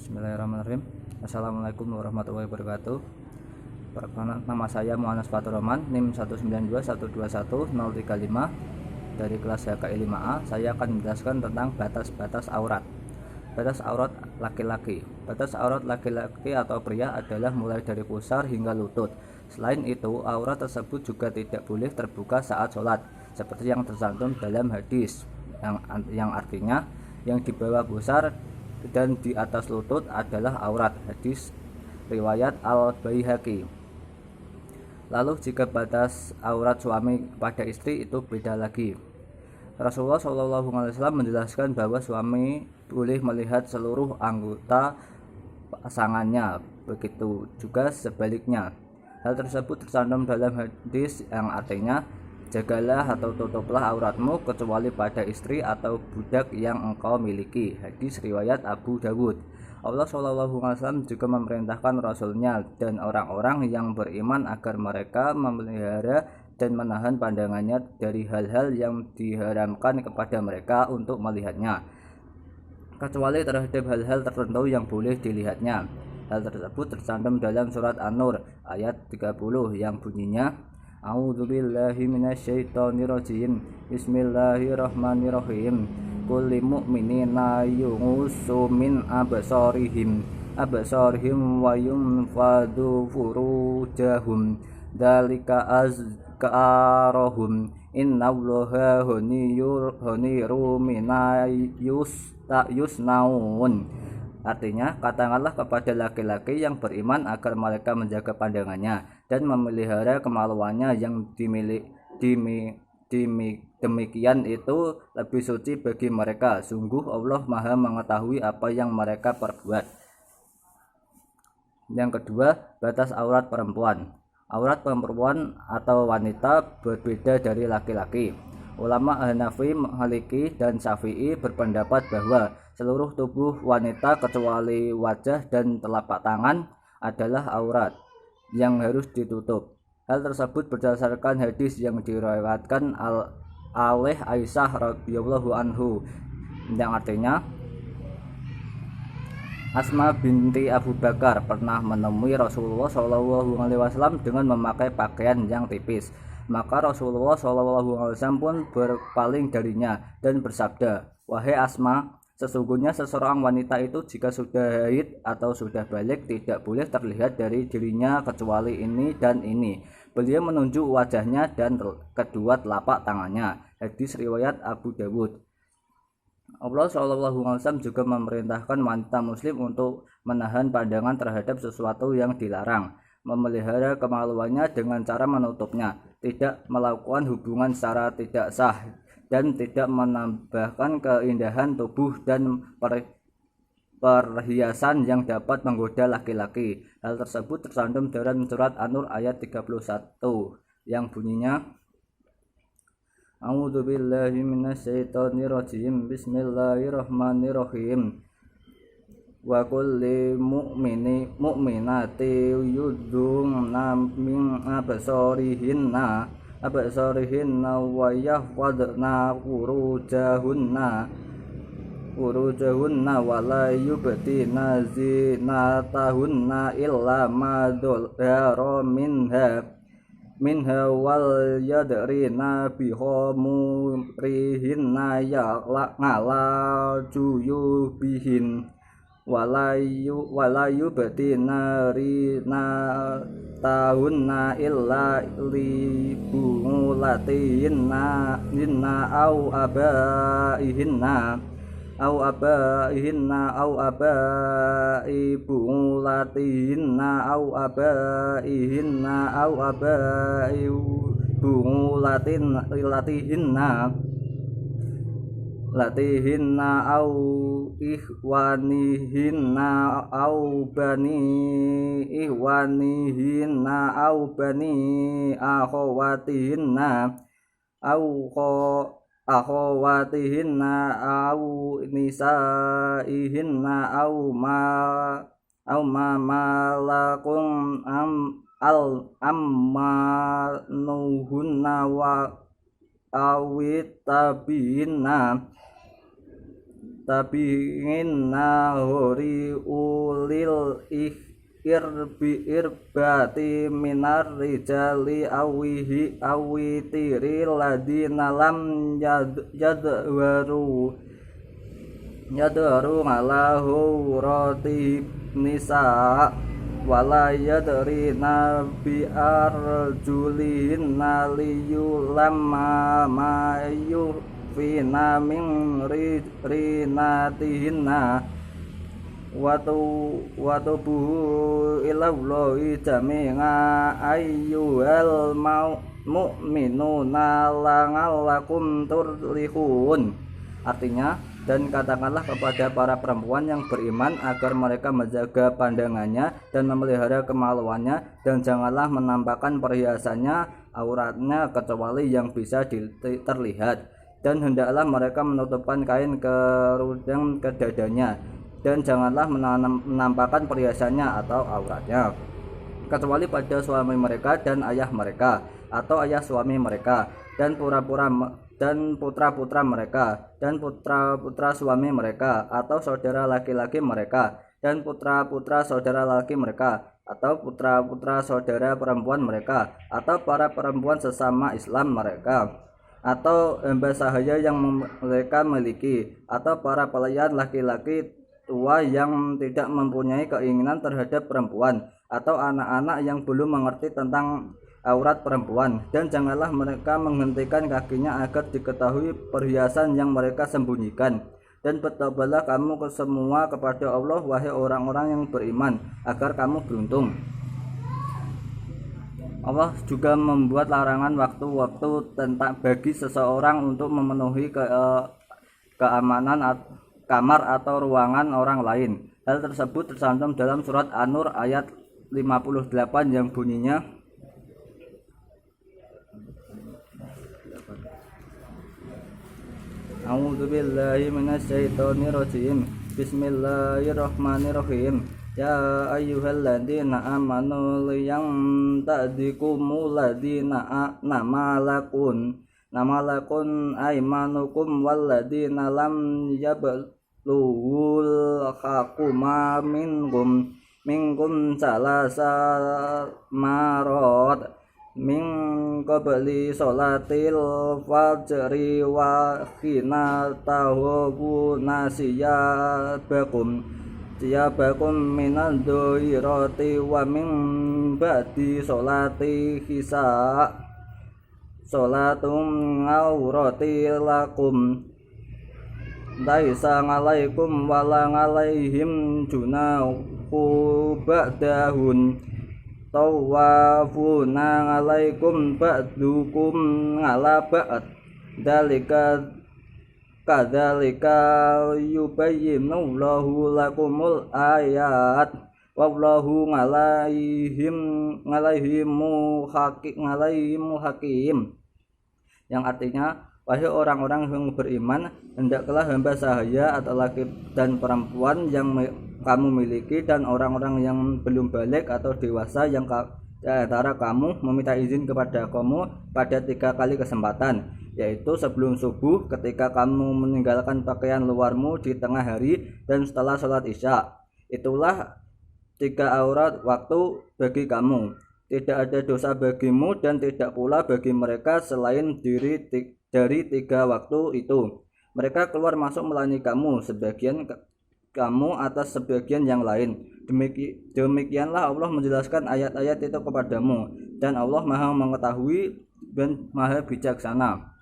Bismillahirrahmanirrahim. Assalamualaikum warahmatullahi wabarakatuh. Perkenalkan, nama saya Muhammad Fatur Rahman, NIM 192121035 dari kelas HKI 5A. Saya akan menjelaskan tentang batas-batas aurat. Batas aurat laki-laki. Batas aurat laki-laki atau pria adalah mulai dari pusar hingga lutut. Selain itu, aurat tersebut juga tidak boleh terbuka saat sholat, seperti yang tercantum dalam hadis, yang artinya yang di bawah pusar dan di atas lutut adalah aurat. Hadis riwayat Al-Baihaqi. Lalu jika batas aurat suami pada istri itu beda lagi. Rasulullah SAW menjelaskan bahwa suami boleh melihat seluruh anggota pasangannya, begitu juga sebaliknya. Hal tersebut tercantum dalam hadis yang artinya, jagalah atau tutuplah auratmu kecuali pada istri atau budak yang engkau miliki. Hadis riwayat Abu Dawud. Allah SAW juga memerintahkan Rasulnya dan orang-orang yang beriman agar mereka memelihara dan menahan pandangannya dari hal-hal yang diharamkan kepada mereka untuk melihatnya, kecuali terhadap hal-hal tertentu yang boleh dilihatnya. Hal tersebut tercantum dalam surat An-Nur ayat 30 yang bunyinya, A'udzubillahi minasyaitonirrajim. Bismillahirrahmanirrahim. Kulli mu'minina yughussu min absarihim wa yunfadhu furujahum dzalika azkarahum innallaha ghaniyyun mimma yusnaun. Artinya, katakanlah kepada laki-laki yang beriman agar mereka menjaga pandangannya dan memelihara kemaluannya yang demikian itu lebih suci bagi mereka. Sungguh Allah Maha mengetahui apa yang mereka perbuat. Yang kedua, batas aurat perempuan. Aurat perempuan atau wanita berbeda dari laki-laki. Ulama Hanafi, Maliki, dan Syafi'i berpendapat bahwa seluruh tubuh wanita kecuali wajah dan telapak tangan adalah aurat yang harus ditutup. Hal tersebut berdasarkan hadis yang diriwayatkan oleh Aisyah radhiyallahu anhu, yang artinya, Asma binti Abu Bakar pernah menemui Rasulullah SAW dengan memakai pakaian yang tipis. Maka Rasulullah SAW pun berpaling darinya dan bersabda, "Wahai Asma, sesungguhnya seseorang wanita itu jika sudah haid atau sudah balik tidak boleh terlihat dari dirinya kecuali ini dan ini." Beliau menunjuk wajahnya dan kedua telapak tangannya. Hadis riwayat Abu Dawud. Allah SAW juga memerintahkan wanita muslim untuk menahan pandangan terhadap sesuatu yang dilarang, memelihara kemaluannya dengan cara menutupnya, tidak melakukan hubungan secara tidak sah, dan tidak menambahkan keindahan tubuh dan perhiasan yang dapat menggoda laki-laki. Hal tersebut tercantum dalam surat An-Nur ayat 31 yang bunyinya, A'udzubillahi minasyaitonirrajim. Bismillahirrahmanirrahim. Wa kulli mu'minati yudhunna min absarihinna wa yahfadna furujahunna wa la yubdina zinatahunna illa ma dhahara minha wal yadrina bihumurihinna ya'la juyubihin walayu batina rina tahunna illa libungulatihinna au abaihinna au abai bungulatihinna au abai bungulatihinna au ikhwanihinna au bani akhawatihinna au nisaihinna au ma malakum ammanuhunna wa awit tabiinna tabingin nahori ulil irbati minar rijali awitiri ladina lam yadwaru ala hurati nisa wala yadrina bi arjulihinna liyulamma ma yufina min rinatihinna watubu ilallahi jami'a ayyuhal mu'minuna la'allakum turlihun. Artinya, dan katakanlah kepada para perempuan yang beriman agar mereka menjaga pandangannya dan memelihara kemaluannya, dan janganlah menampakkan perhiasannya auratnya kecuali yang bisa terlihat, dan hendaklah mereka menutupkan kain kerudung ke dadanya, dan janganlah menampakkan perhiasannya atau auratnya kecuali pada suami mereka dan ayah mereka atau ayah suami mereka dan putra-putra mereka dan putra-putra suami mereka atau saudara laki-laki mereka dan putra-putra saudara laki mereka atau putra-putra saudara perempuan mereka atau para perempuan sesama Islam mereka atau hamba sahaya yang mereka miliki atau para pelayan laki-laki tua yang tidak mempunyai keinginan terhadap perempuan atau anak-anak yang belum mengerti tentang aurat perempuan, dan janganlah mereka menghentikan kakinya agar diketahui perhiasan yang mereka sembunyikan. Dan bertobatlah kamu semua kepada Allah, wahai orang-orang yang beriman, agar kamu beruntung. Allah juga membuat larangan waktu-waktu tentang bagi seseorang untuk memenuhi keamanan kamar atau ruangan orang lain. Hal tersebut tercantum dalam surat An-Nur ayat 58 yang bunyinya, A'udzubillahi minasyaitonirrajim. Bismillahirrahmanirrahim. Ya ayyuhalladzina amanu liyantadikumul ladzina namalakun aimanukum walladzina lam yablughul haquma minkum salasa marot min qabli sholatil fajri wa khina tahubu nasiyabakum minal doirati wa min ba'di sholati hisa sholatum awrati lakum laisa alaikum wala alaihim junahu ba'dahun tawafuna alaikum ba'dukum ala ba'd dalika kadzalika yubayyinullahu lakumul ayat wallahu alaihimu hakim, yang artinya, wahai orang-orang yang beriman, hendaklah hamba sahaya atau laki dan perempuan yang kamu miliki dan orang-orang yang belum balik atau dewasa yang antara kamu meminta izin kepada kamu pada 3 kali kesempatan, yaitu sebelum subuh, ketika kamu meninggalkan pakaian luarmu di tengah hari, dan setelah sholat isya. Itulah 3 aurat waktu bagi kamu. Tidak ada dosa bagimu dan tidak pula bagi mereka selain dari 3 waktu itu. Mereka keluar masuk melayani kamu, sebagian kamu atas sebagian yang lain. Demikianlah Allah menjelaskan ayat-ayat itu kepadamu, dan Allah Maha mengetahui dan Maha bijaksana.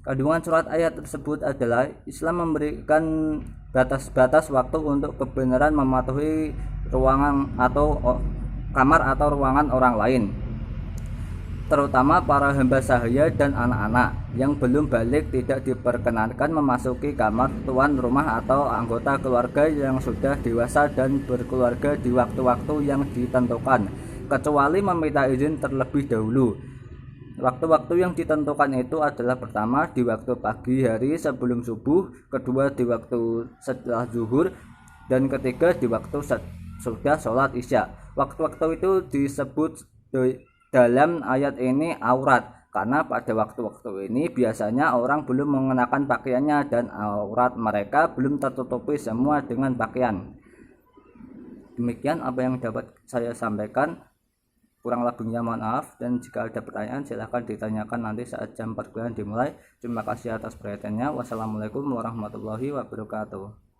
Kandungan surat ayat tersebut adalah Islam memberikan batas-batas waktu untuk kebenaran mematuhi ruangan atau kamar atau ruangan orang lain, terutama para hamba sahaya dan anak-anak yang belum balik tidak diperkenankan memasuki kamar tuan rumah atau anggota keluarga yang sudah dewasa dan berkeluarga di waktu-waktu yang ditentukan, kecuali meminta izin terlebih dahulu. Waktu-waktu yang ditentukan itu adalah: pertama, di waktu pagi hari sebelum subuh, kedua di waktu setelah zuhur, dan ketiga di waktu sudah sholat isya. Waktu-waktu itu disebut dalam ayat ini aurat, karena pada waktu-waktu ini biasanya orang belum mengenakan pakaiannya dan aurat mereka belum tertutupi semua dengan pakaian. Demikian apa yang dapat saya sampaikan, kurang lebihnya mohon maaf, dan jika ada pertanyaan silahkan ditanyakan nanti saat jam perkuliahan dimulai. Terima kasih atas perhatiannya. Wassalamualaikum warahmatullahi wabarakatuh.